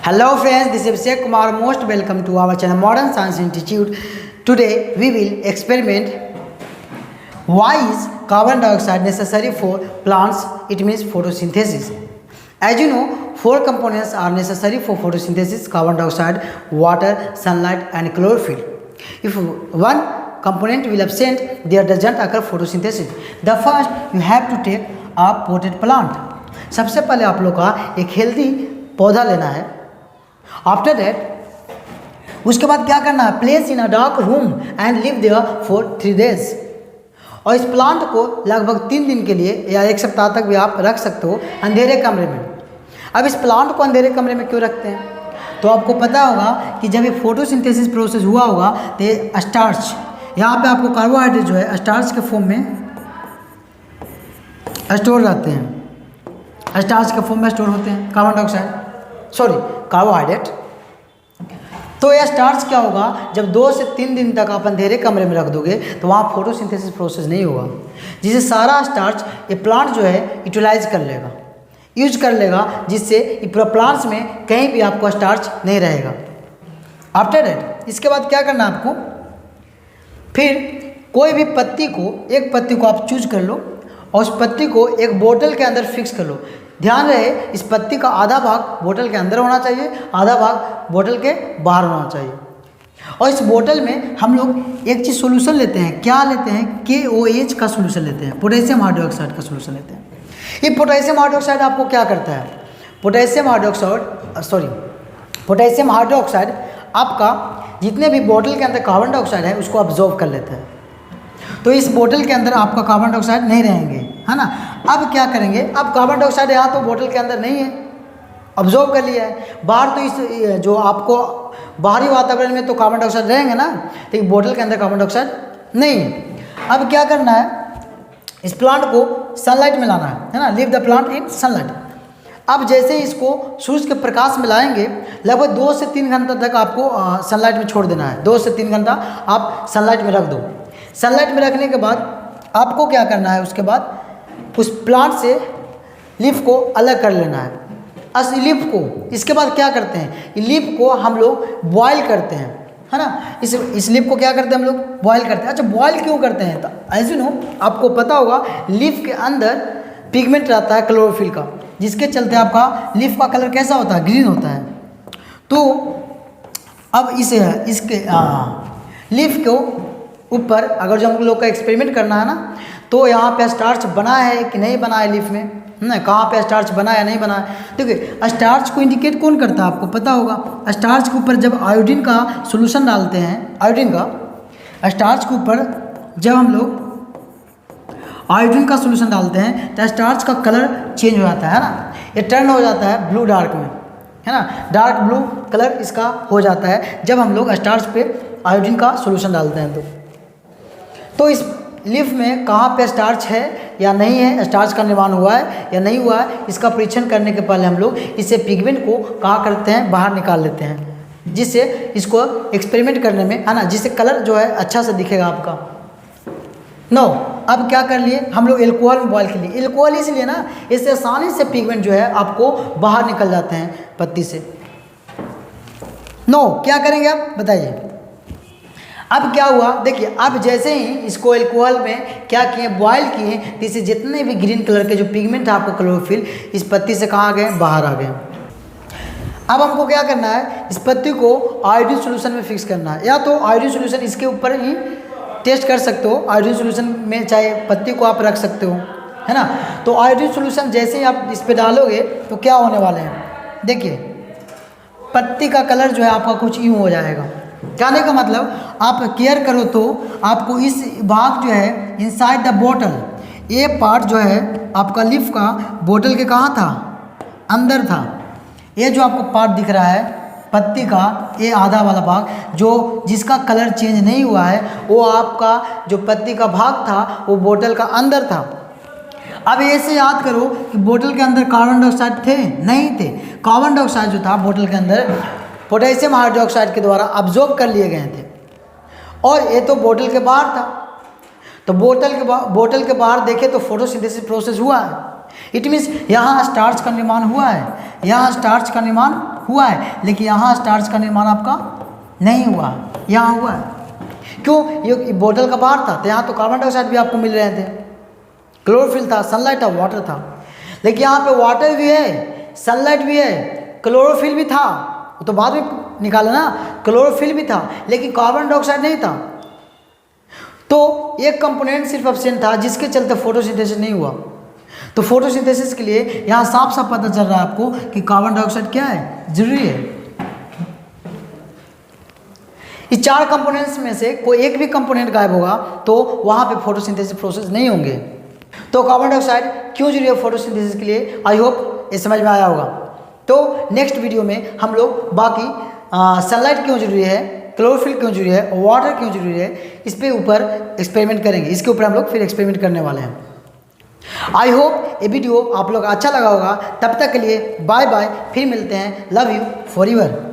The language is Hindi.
Hello friends, this is Abhishek Kumar. Most welcome to our channel Modern Science Institute. Today we will experiment why is carbon dioxide necessary for plants. It means photosynthesis. As you know, four components are necessary for photosynthesis: carbon dioxide, water, sunlight and chlorophyll. If one component will absent, there doesn't occur photosynthesis. The first you have to take a potted plant. सबसे पहले आप लोग का एक हेल्दी पौधा लेना है. आफ्टर दैट उसके बाद क्या करना है, place in a dark room and live there for 3 days. और इस प्लांट को लगभग 3 दिन के लिए या 1 सप्ताह तक भी आप रख सकते हो अंधेरे कमरे में. अब इस प्लांट को अंधेरे कमरे में क्यों रखते हैं, तो आपको पता होगा कि जब ये फोटोसिंथेसिस प्रोसेस हुआ होगा तो ये स्टार्च, यहाँ पे आपको कार्बोहाइड्रेट जो है स्टार्च के फॉर्म में स्टोर रहते हैं. स्टार्च के फॉर्म में स्टोर होते हैं कार्बोहाइड्रेट. तो यह स्टार्च क्या होगा, जब 2 से 3 दिन तक आप अंधेरे कमरे में रख दोगे तो वहाँ फोटोसिंथेसिस प्रोसेस नहीं होगा, जिससे सारा स्टार्च ये प्लांट जो है यूटिलाइज कर लेगा, जिससे प्लांट्स में कहीं भी आपको स्टार्च नहीं रहेगा. आफ्टर दैट इसके बाद क्या करना है आपको, फिर कोई भी एक पत्ती को आप चूज कर लो और उस पत्ती को एक बोतल के अंदर फिक्स कर लो. ध्यान रहे इस पत्ती का आधा भाग बोतल के अंदर होना चाहिए, आधा भाग बोतल के बाहर होना चाहिए. और इस बोतल में हम लोग एक चीज़ सोल्यूशन लेते हैं. क्या लेते हैं, KOH का सोल्यूशन लेते हैं, पोटेशियम हाइड्रोक्साइड का सोल्यूशन लेते हैं. ये पोटेशियम हाइड्रोक्साइड आपको क्या करता है, पोटेशियम हाइड्रोक्साइड आपका जितने भी बोतल के अंदर कार्बन डाइऑक्साइड है उसको अब्जॉर्व कर लेता है. तो इस बोतल के अंदर आपका कार्बन डाइऑक्साइड नहीं रहेंगे, है ना. अब क्या करेंगे, अब कार्बन डाइऑक्साइड यहाँ तो बोतल के अंदर नहीं है, अब्जॉर्व कर लिया है. बाहर तो इस जो आपको बाहरी वातावरण में तो कार्बन डाइऑक्साइड रहेंगे ना, लेकिन बोतल के अंदर कार्बन डाइऑक्साइड नहीं है. अब क्या करना है, इस प्लांट को सनलाइट में लाना है ना, leave the plant in sunlight. अब जैसे ही इसको सूरज के प्रकाश में लाएंगे, लगभग 2 से 3 घंटा तक आपको सनलाइट में छोड़ देना है. 2 से 3 घंटा आप सनलाइट में रख दो. सनलाइट में रखने के बाद आपको क्या करना है, उसके बाद उस प्लांट से लीफ को अलग कर लेना है. लीफ को इसके बाद क्या करते हैं, लीफ को हम लोग बॉयल करते हैं, है ना. इस लीफ को क्या करते हैं, हम लोग बॉयल करते हैं. अच्छा, बॉयल क्यों करते हैं, तो एज यू नो आपको पता होगा लीफ के अंदर पिगमेंट रहता है क्लोरोफिल का, जिसके चलते आपका लीफ का कलर कैसा होता है, ग्रीन होता है. तो अब इसके लीफ को ऊपर अगर जो हम लोग का एक्सपेरिमेंट करना है ना, तो यहाँ पे स्टार्च बना है कि नहीं बना है लीफ में, ना कहाँ पे स्टार्च बना है नहीं बना है. देखिए स्टार्च को इंडिकेट कौन करता है, आपको पता होगा. स्टार्च के ऊपर जब आयोडीन का सोल्यूशन डालते हैं, स्टार्च के ऊपर जब हम लोग आयोडीन का सोल्यूशन डालते हैं तो स्टार्च का कलर चेंज हो जाता है ना, ये टर्न हो जाता है ब्लू डार्क में, है ना. डार्क ब्लू कलर इसका हो जाता है जब हम लोग स्टार्च पे आयोडीन का सोल्यूशन डालते हैं. तो इस लीफ में कहाँ पे स्टार्च है या नहीं है, स्टार्च का निर्माण हुआ है या नहीं हुआ है, इसका परीक्षण करने के पहले हम लोग इससे पिगमेंट को कहाँ करते हैं, बाहर निकाल लेते हैं, जिससे इसको एक्सपेरिमेंट करने में, है ना, जिससे कलर जो है अच्छा से दिखेगा आपका. अब क्या कर लिए हम लोग, एल्कोहल में बॉयल कर लिए. एल्कोहल इसलिए ना, इससे आसानी से पिगमेंट जो है आपको बाहर निकल जाते हैं पत्ती से. क्या करेंगे आप बताइए. अब क्या हुआ, देखिए अब जैसे ही इसको एल्कोहल में क्या किए, बॉयल किए, तो इससे जितने भी ग्रीन कलर के जो पिगमेंट है आपको क्लोरोफिल, इस पत्ती से कहाँ गए, बाहर आ गए. अब हमको क्या करना है, इस पत्ती को आयोडीन सोल्यूशन में फिक्स करना है. या तो आयोडीन सोल्यूशन इसके ऊपर ही टेस्ट कर सकते हो, आयोडीन सोल्यूशन में चाहे पत्ती को आप रख सकते हो, है ना. तो आयोडीन सोल्यूशन जैसे ही आप इस पर डालोगे तो क्या होने वाले हैं, देखिए पत्ती का कलर जो है आपका कुछ यूँ हो जाएगा. कहने का मतलब आप केयर करो तो आपको इस भाग जो है इनसाइड द बोतल, ये पार्ट जो है आपका लीफ का बोतल के कहाँ था, अंदर था. ये जो आपको पार्ट दिख रहा है पत्ती का, ये आधा वाला भाग जो जिसका कलर चेंज नहीं हुआ है, वो आपका जो पत्ती का भाग था वो बोतल का अंदर था. अब ऐसे याद करो कि बोतल के अंदर कार्बन डाइऑक्साइड थे, नहीं थे. कार्बन डाइऑक्साइड जो था बोतल के अंदर पोटेशियम हाइड्रोक्साइड के द्वारा अब्जॉर्ब कर लिए गए थे, और ये तो बोतल के बाहर था. तो बोतल के बाहर देखे तो फोटोसिंथेसिस प्रोसेस हुआ है. इट मीन्स यहाँ स्टार्च का निर्माण हुआ है, यहाँ स्टार्च का निर्माण हुआ है, लेकिन यहाँ स्टार्च का निर्माण आपका नहीं हुआ, यहाँ हुआ है। क्यों? ये बोतल का बाहर था, तो यहाँ तो कार्बन डाइऑक्साइड भी आपको मिल रहे थे, क्लोरोफिल था, सनलाइट था, वाटर था। लेकिन यहाँ पे वाटर भी है, सनलाइट भी है, क्लोरोफिल भी था, वो तो बाद में निकाला ना, क्लोरोफिल भी था, लेकिन कार्बन डाइऑक्साइड नहीं था। तो एक कंपोनेंट सिर्फ एब्सेंट था, जिसके चलते फोटोसिंथेसिस नहीं हुआ। तो फोटोसिंथेसिस के लिए यहाँ साफ साफ पता चल रहा है आपको कि कार्बन डाइऑक्साइड क्या है, जरूरी है। इस 4 कंपोनेंट्स में से कोई एक भी कंपोनेंट गायब होगा तो वहाँ पे फोटोसिंथेसिस प्रोसेस नहीं होंगे। तो कार्बन डाइऑक्साइड क्यों जरूरी है फोटोसिंथेसिस के लिए, आई होप ये समझ में आया होगा। तो नेक्स्ट वीडियो में हम लोग बाकी सनलाइट क्यों जरूरी है, क्लोरोफिल क्यों जरूरी है, वाटर क्यों जरूरी है, इस पे ऊपर एक्सपेरिमेंट करेंगे। इसके ऊपर हम लोग फिर एक्सपेरिमेंट करने वाले हैं। आई होप ये वीडियो आप लोग अच्छा लगा होगा। तब तक के लिए बाय बाय, फिर मिलते हैं। Love you for ever.